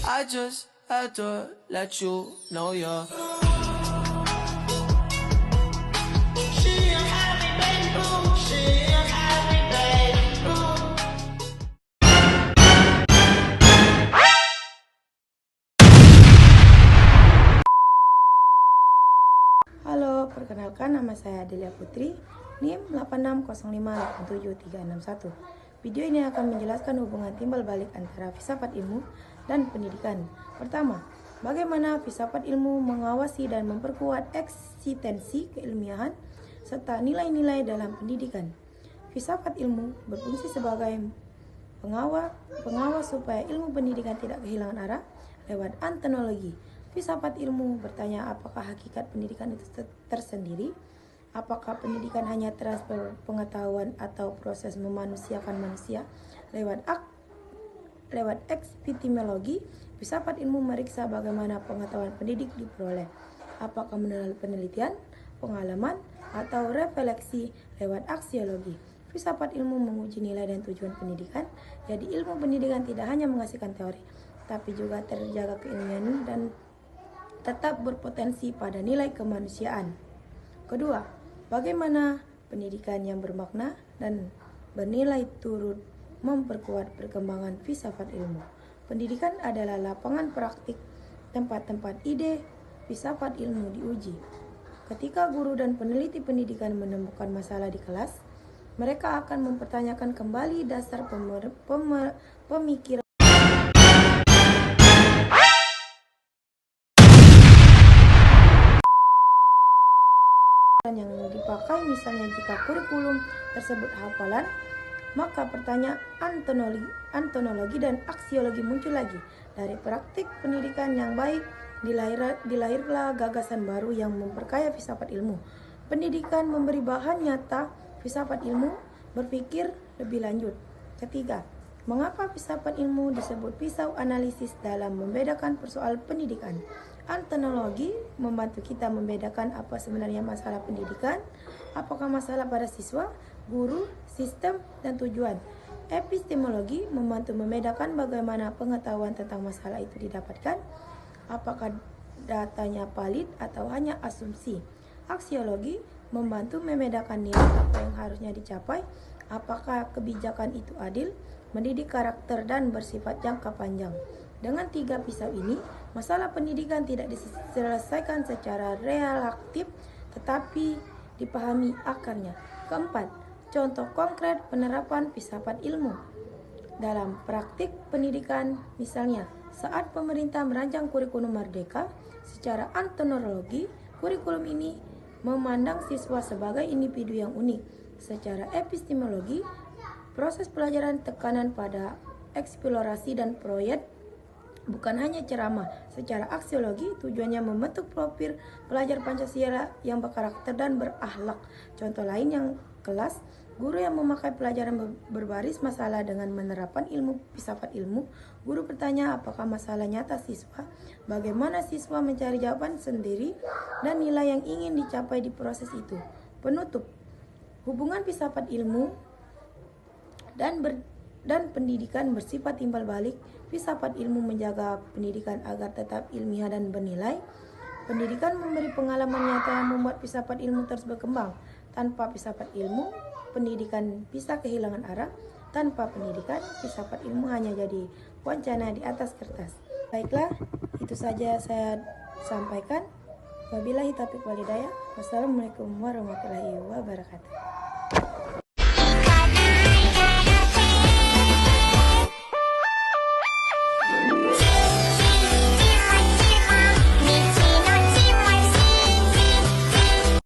I just had to let you know you're. Halo, perkenalkan nama saya Delia Putri, NIM 86058731. Video ini akan menjelaskan hubungan timbal balik antara filsafat ilmu dan pendidikan. Pertama, bagaimana filsafat ilmu mengawasi dan memperkuat eksistensi keilmiahan serta nilai-nilai dalam pendidikan. Filsafat ilmu berfungsi sebagai pengawas supaya ilmu pendidikan tidak kehilangan arah lewat antonologi. Filsafat ilmu bertanya apakah hakikat pendidikan itu tersendiri, apakah pendidikan hanya transfer pengetahuan atau proses memanusiakan manusia lewat epistemologi. Filsafat ilmu meriksa bagaimana pengetahuan pendidik diperoleh, apakah melalui penelitian, pengalaman, atau refleksi lewat aksiologi. Filsafat ilmu menguji nilai dan tujuan pendidikan, jadi ilmu pendidikan tidak hanya menghasilkan teori, tapi juga terjaga keilmuan dan tetap berpotensi pada nilai kemanusiaan. Kedua, bagaimana pendidikan yang bermakna dan bernilai turut memperkuat perkembangan filsafat ilmu. Pendidikan adalah lapangan praktik, tempat-tempat ide filsafat ilmu diuji. Ketika guru dan peneliti pendidikan menemukan masalah di kelas, mereka akan mempertanyakan kembali dasar pemikiran yang dipakai. Misalnya jika kurikulum tersebut hafalan, maka pertanyaan antonologi dan aksiologi muncul lagi. Dari praktik pendidikan yang baik dilahirlah gagasan baru yang memperkaya filsafat ilmu. Pendidikan memberi bahan nyata filsafat ilmu berpikir lebih lanjut. Ketiga, mengapa filsafat ilmu disebut pisau analisis dalam membedakan persoalan pendidikan? Antonologi membantu kita membedakan apa sebenarnya masalah pendidikan, apakah masalah pada siswa, guru, sistem, dan tujuan. Epistemologi membantu membedakan bagaimana pengetahuan tentang masalah itu didapatkan, apakah datanya valid atau hanya asumsi. Aksiologi membantu membedakan nilai apa yang harusnya dicapai, apakah kebijakan itu adil, mendidik karakter, dan bersifat jangka panjang. Dengan tiga pisau ini, masalah pendidikan tidak diselesaikan secara relatif, tetapi dipahami akarnya. Keempat, contoh konkret penerapan filsafat ilmu dalam praktik pendidikan. Misalnya, saat pemerintah merancang kurikulum merdeka, secara antonologi, kurikulum ini memandang siswa sebagai individu yang unik. Secara epistemologi, proses pelajaran tekanan pada eksplorasi dan proyek, bukan hanya ceramah. Secara aksiologi, tujuannya membentuk profil pelajar Pancasila yang berkarakter dan berakhlak. Contoh lain yang kelas, guru yang memakai pelajaran berbaris masalah dengan menerapkan ilmu filsafat ilmu. Guru bertanya apakah masalah nyata siswa, bagaimana siswa mencari jawaban sendiri, dan nilai yang ingin dicapai di proses itu. Penutup, hubungan filsafat ilmu dan pendidikan bersifat timbal balik. Filsafat ilmu menjaga pendidikan agar tetap ilmiah dan bernilai. Pendidikan memberi pengalaman nyata yang membuat filsafat ilmu terus berkembang. Tanpa filsafat ilmu, pendidikan bisa kehilangan arah. Tanpa pendidikan, filsafat ilmu hanya jadi wacana di atas kertas. Baiklah, itu saja saya sampaikan. Wabillahi taufiq walhidayah. Wassalamualaikum warahmatullahi wabarakatuh.